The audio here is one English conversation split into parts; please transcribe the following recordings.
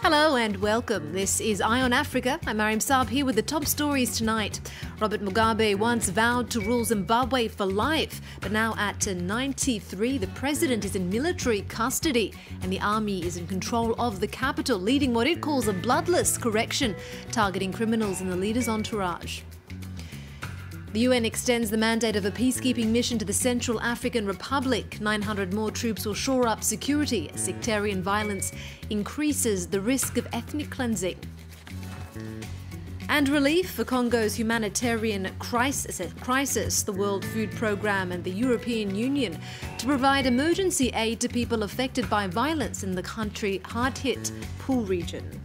Hello and welcome. This is Eye on Africa. I'm Mariam Saab here with the top stories tonight. Robert Mugabe once vowed to rule Zimbabwe for life, but now at 93, the president is in military custody and the army is in control of the capital, leading what it calls a bloodless correction, targeting criminals in the leader's entourage. The UN extends the mandate of a peacekeeping mission to the Central African Republic. 900 more troops will shore up security as sectarian violence increases the risk of ethnic cleansing. And relief for Congo's humanitarian crisis, the World Food Programme and the European Union to provide emergency aid to people affected by violence in the country's hard-hit Pool region.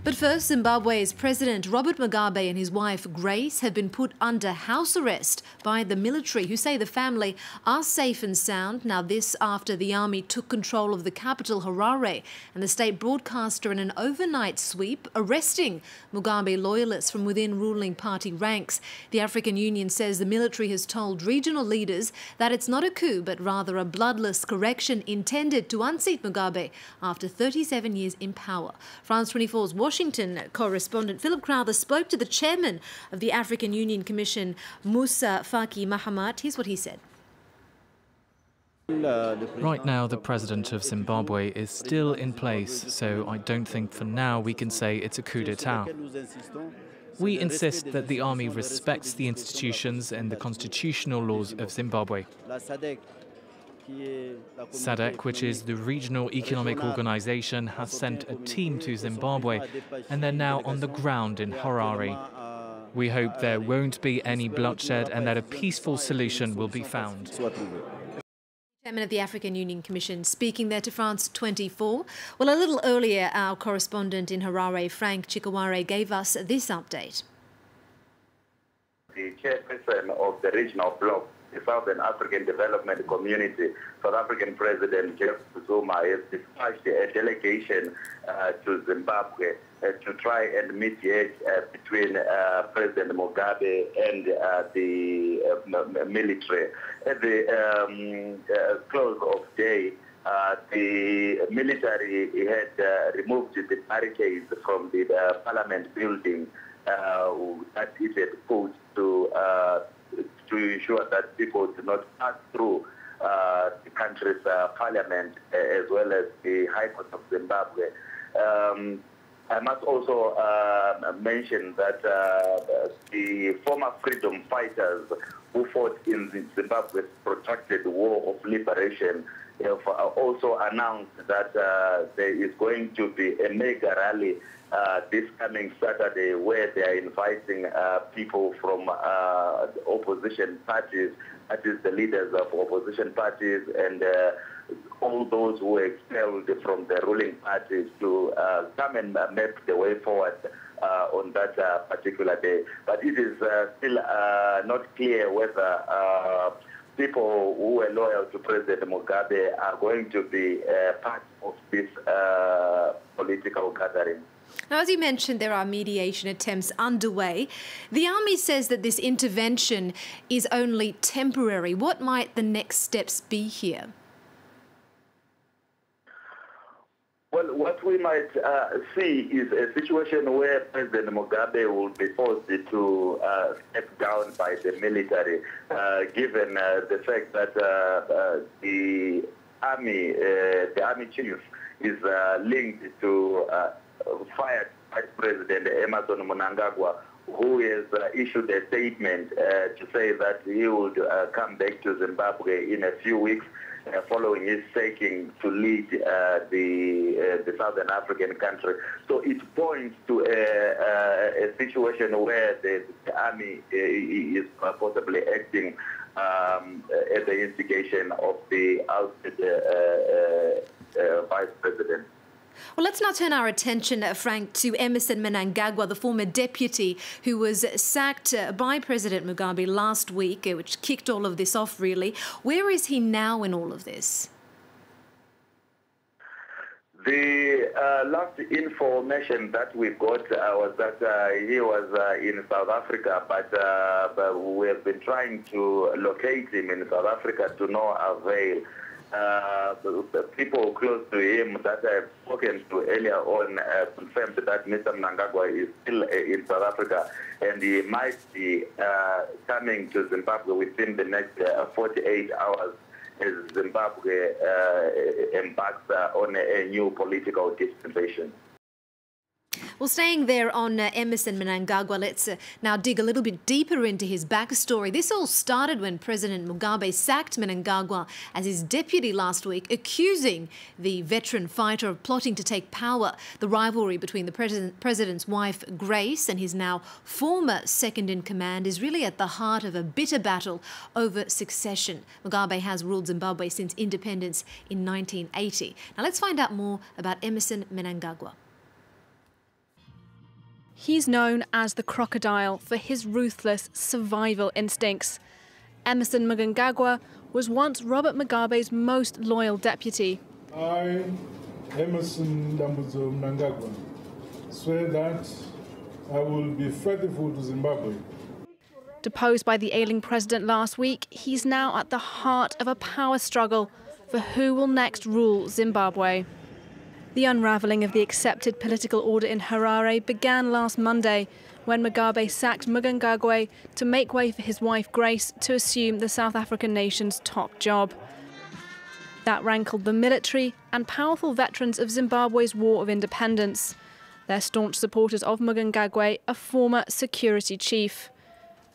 But first, Zimbabwe's President Robert Mugabe and his wife Grace have been put under house arrest by the military, who say the family are safe and sound. Now this after the army took control of the capital, Harare, and the state broadcaster in an overnight sweep, arresting Mugabe loyalists from within ruling party ranks. The African Union says the military has told regional leaders that it's not a coup, but rather a bloodless correction intended to unseat Mugabe after 37 years in power. France 24's Washington correspondent Philip Crowther spoke to the chairman of the African Union Commission, Musa Faki Mahamat. Here's what he said. Right now, the president of Zimbabwe is still in place, so I don't think for now we can say it's a coup d'etat. We insist that the army respects the institutions and the constitutional laws of Zimbabwe. SADC, which is the regional economic organization, has sent a team to Zimbabwe and they're now on the ground in Harare. We hope there won't be any bloodshed and that a peaceful solution will be found. Chairman of the African Union Commission speaking there to France 24. Well, a little earlier, our correspondent in Harare, Frank Chikaware, gave us this update. The chairperson of the regional bloc, the Southern African Development Community, South African President Zuma has dispatched a delegation to Zimbabwe to try and mediate between President Mugabe and the military. At the close of day, the military had removed the barricades from the parliament building that it had put to ensure that people do not pass through the country's parliament as well as the High Court of Zimbabwe. I must also mention that the former freedom fighters who fought in Zimbabwe's protracted war of liberation have also announced that there is going to be a mega rally this coming Saturday where they are inviting people from opposition parties, that is the leaders of opposition parties and all those who were expelled from the ruling parties to come and map the way forward on that particular day. But it is still not clear whether people who were loyal to President Mugabe are going to be part of this political gathering. Now, as you mentioned, there are mediation attempts underway. The army says that this intervention is only temporary. What might the next steps be here? Well, what we might see is a situation where President Mugabe will be forced to step down by the military, given the fact that the army chief is linked to fired Vice President Emerson Mnangagwa, who has issued a statement to say that he would come back to Zimbabwe in a few weeks following his taking to lead the Southern African country. So it points to a situation where the army is possibly acting at the instigation of the ousted Vice President. Well, let's now turn our attention, Frank, to Emerson Mnangagwa, the former deputy who was sacked by President Mugabe last week, which kicked all of this off, really. Where is he now in all of this? The last information that we got was that he was in South Africa, but we have been trying to locate him in South Africa to no avail. the people close to him that I've spoken to earlier on confirmed that Mr. Mnangagwa is still in South Africa, and he might be coming to Zimbabwe within the next 48 hours as Zimbabwe embarks on a new political dispensation. Well, staying there on Emmerson Mnangagwa, let's now dig a little bit deeper into his backstory. This all started when President Mugabe sacked Mnangagwa as his deputy last week, accusing the veteran fighter of plotting to take power. The rivalry between the president's wife, Grace, and his now former second-in-command is really at the heart of a bitter battle over succession. Mugabe has ruled Zimbabwe since independence in 1980. Now let's find out more about Emmerson Mnangagwa. He's known as the crocodile for his ruthless survival instincts. Emmerson Mnangagwa was once Robert Mugabe's most loyal deputy. I, Emmerson Mnangagwa, swear that I will be faithful to Zimbabwe. Deposed by the ailing president last week, he's now at the heart of a power struggle for who will next rule Zimbabwe. The unravelling of the accepted political order in Harare began last Monday when Mugabe sacked Mnangagwa to make way for his wife Grace to assume the South African nation's top job. That rankled the military and powerful veterans of Zimbabwe's War of Independence. They're staunch supporters of Mnangagwa, a former security chief.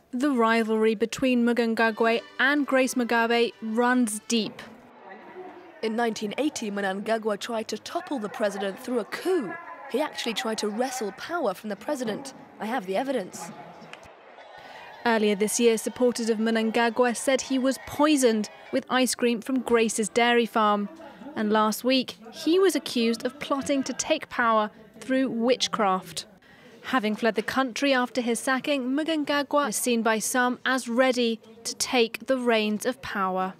The rivalry between Mnangagwa and Grace Mugabe runs deep. In 1980, Mnangagwa tried to topple the president through a coup. He actually tried to wrestle power from the president. I have the evidence. Earlier this year, supporters of Mnangagwa said he was poisoned with ice cream from Grace's dairy farm. And last week, he was accused of plotting to take power through witchcraft. Having fled the country after his sacking, Mnangagwa is seen by some as ready to take the reins of power.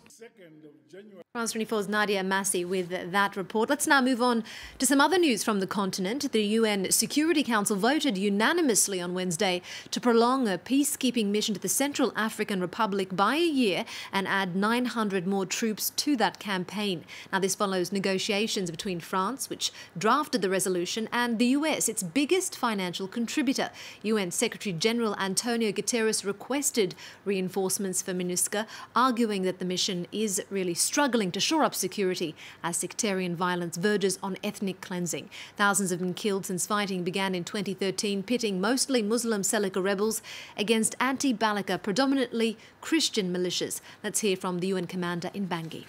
France 24's Nadia Massi with that report. Let's now move on to some other news from the continent. The UN Security Council voted unanimously on Wednesday to prolong a peacekeeping mission to the Central African Republic by a year and add 900 more troops to that campaign. Now, this follows negotiations between France, which drafted the resolution, and the US, its biggest financial contributor. UN Secretary General Antonio Guterres requested reinforcements for MINUSCA, arguing that the mission is really struggling to shore up security as sectarian violence verges on ethnic cleansing. Thousands have been killed since fighting began in 2013, pitting mostly Muslim Seleka rebels against anti-Balaka, predominantly Christian militias. Let's hear from the UN commander in Bangui.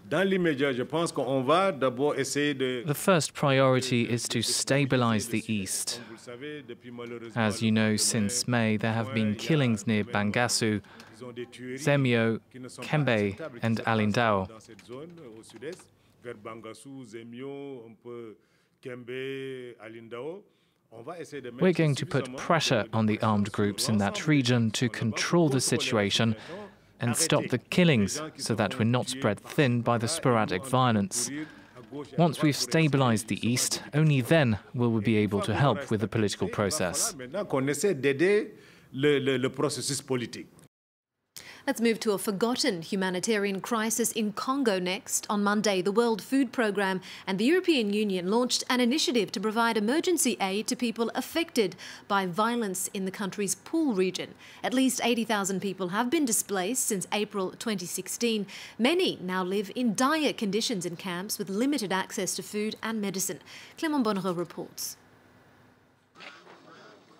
The first priority is to stabilize the east. As you know, since May, there have been killings near Bangassou, Zemio, Kembe and Alindao. We're going to put pressure on the armed groups in that region to control the situation and stop the killings so that we're not spread thin by the sporadic violence. Once we've stabilized the east, only then will we be able to help with the political process. Let's move to a forgotten humanitarian crisis in Congo next. On Monday, the World Food Programme and the European Union launched an initiative to provide emergency aid to people affected by violence in the country's Pool region. At least 80,000 people have been displaced since April 2016. Many now live in dire conditions in camps with limited access to food and medicine. Clément Bonnereau reports.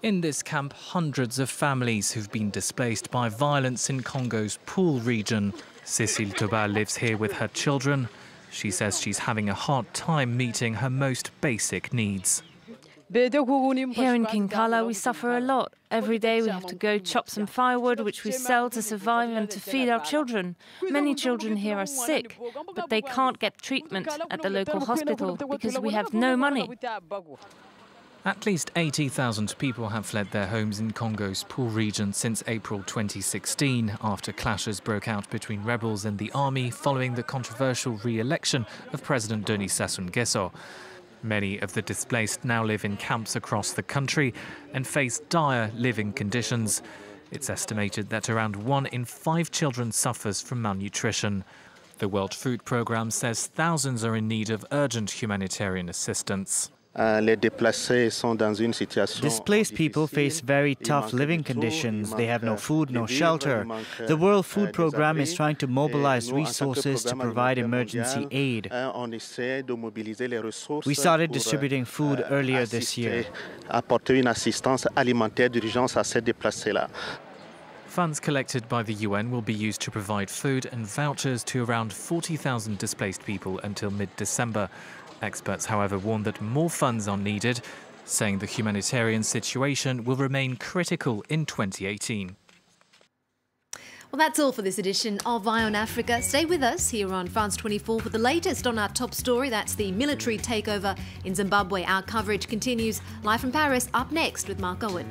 In this camp, hundreds of families who've been displaced by violence in Congo's Pool region. Cécile Toba lives here with her children. She says she's having a hard time meeting her most basic needs. Here in Kinkala, we suffer a lot. Every day we have to go chop some firewood, which we sell to survive and to feed our children. Many children here are sick, but they can't get treatment at the local hospital because we have no money. At least 80,000 people have fled their homes in Congo's Pool region since April 2016, after clashes broke out between rebels and the army following the controversial re-election of President Denis Sassou Nguesso. Many of the displaced now live in camps across the country and face dire living conditions. It's estimated that around 1 in 5 children suffers from malnutrition. The World Food Programme says thousands are in need of urgent humanitarian assistance. Displaced people face very tough living conditions. They have no food, no shelter. The World Food Programme is trying to mobilize resources to provide emergency aid. We started distributing food earlier this year. Funds collected by the UN will be used to provide food and vouchers to around 40,000 displaced people until mid-December. Experts, however, warn that more funds are needed, saying the humanitarian situation will remain critical in 2018. Well, that's all for this edition of Eye on Africa. Stay with us here on France 24 for the latest on our top story. That's the military takeover in Zimbabwe. Our coverage continues live from Paris. Up next with Mark Owen.